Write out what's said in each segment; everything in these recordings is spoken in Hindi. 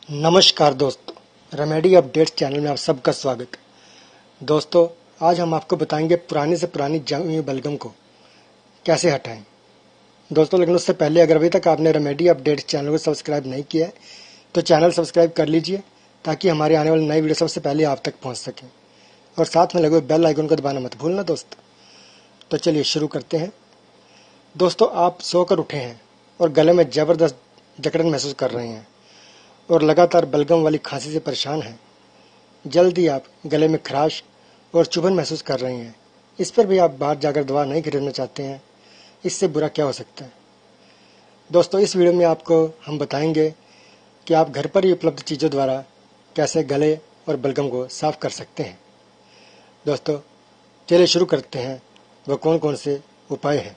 नमस्कार दोस्तों, रेमेडी अपडेट्स चैनल में आप सबका स्वागत है। दोस्तों, आज हम आपको बताएंगे पुरानी से पुरानी जमी हुई बलगम को कैसे हटाएं। दोस्तों, लेकिन उससे पहले अगर अभी तक आपने रेमेडी अपडेट्स चैनल को सब्सक्राइब नहीं किया है तो चैनल सब्सक्राइब कर लीजिए ताकि हमारे आने वाली नई वीडियो सबसे पहले आप तक पहुँच सकें, और साथ में लगे हुए बेल आइकन को दबाना मत भूलना दोस्तों। तो चलिए शुरू करते हैं। दोस्तों, आप सोकर उठे हैं और गले में ज़बरदस्त जकड़न महसूस कर रहे हैं और लगातार बलगम वाली खांसी से परेशान हैं। जल्दी आप गले में खराश और चुभन महसूस कर रहे हैं। इस पर भी आप बाहर जाकर दवा नहीं खरीदना चाहते हैं। इससे बुरा क्या हो सकता है। दोस्तों, इस वीडियो में आपको हम बताएंगे कि आप घर पर ही उपलब्ध चीज़ों द्वारा कैसे गले और बलगम को साफ कर सकते हैं। दोस्तों, चलिए शुरू करते हैं। वह कौन कौन से उपाय हैं।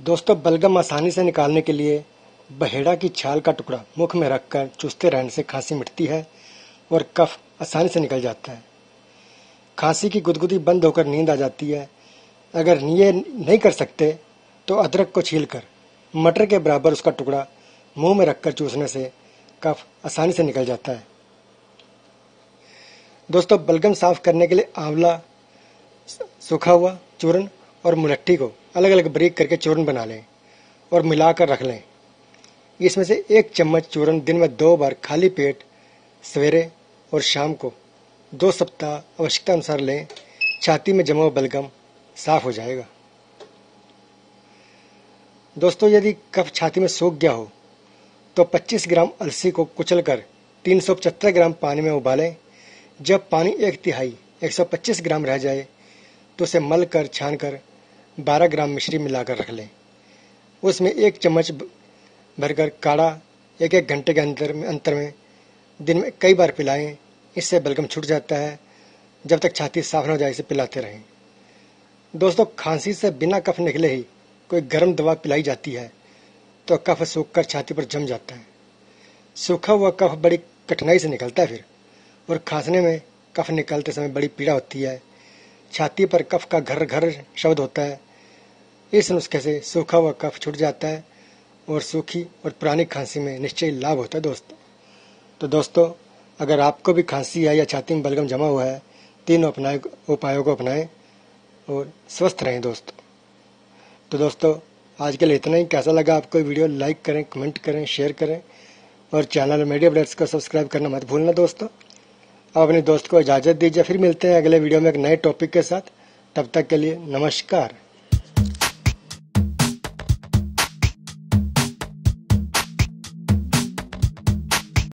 दोस्तों, बलगम आसानी से निकालने के लिए बहेड़ा की छाल का टुकड़ा मुख में रखकर चूसते रहने से खांसी मिटती है और कफ आसानी से निकल जाता है। खांसी की गुदगुदी बंद होकर नींद आ जाती है। अगर ये नहीं कर सकते तो अदरक को छीलकर मटर के बराबर उसका टुकड़ा मुंह में रखकर चूसने से कफ आसानी से निकल जाता है। दोस्तों, बलगम साफ करने के लिए आंवला, सूखा हुआ चूर्ण और मुलट्ठी को अलग अलग बारीक करके चूर्ण बना लें और मिलाकर रख लें। इसमें से 1 चम्मच चूर्ण दिन में 2 बार खाली पेट सवेरे और शाम को 2 सप्ताह आवश्यकता अनुसार लें। छाती में जमा हुआ बलगम साफ हो जाएगा। दोस्तों, यदि कफ छाती में सूख गया हो तो 25 ग्राम अलसी को कुचलकर 375 ग्राम पानी में उबालें। जब पानी 1/3 125 ग्राम रह जाए तो उसे मल कर छान कर 12 ग्राम मिश्री मिलाकर रख लें। उसमें 1 चम्मच भरकर काढ़ा 1-1 घंटे के अंतर में दिन में कई बार पिलाएं। इससे बलगम छूट जाता है। जब तक छाती साफ न हो जाए इसे पिलाते रहें। दोस्तों, खांसी से बिना कफ निकले ही कोई गर्म दवा पिलाई जाती है तो कफ सूखकर छाती पर जम जाता है। सूखा हुआ कफ बड़ी कठिनाई से निकलता है फिर, और खांसने में कफ निकलते समय बड़ी पीड़ा होती है। छाती पर कफ का घर घर शब्द होता है। इस नुस्खे से सूखा हुआ कफ छूट जाता है और सूखी और पुरानी खांसी में निश्चय लाभ होता है दोस्तों। तो दोस्तों, अगर आपको भी खांसी है या छाती में बलगम जमा हुआ है, तीनों उपायों को अपनाएं और स्वस्थ रहें दोस्तों। तो दोस्तों, आज के लिए इतना ही। कैसा लगा आपको वीडियो? लाइक करें, कमेंट करें, शेयर करें और चैनल मीडिया अपडेट्स को सब्सक्राइब करना मत भूलना दोस्तों। अब अपने दोस्त को इजाज़त दीजिए। फिर मिलते हैं अगले वीडियो में एक नए टॉपिक के साथ। तब तक के लिए नमस्कार।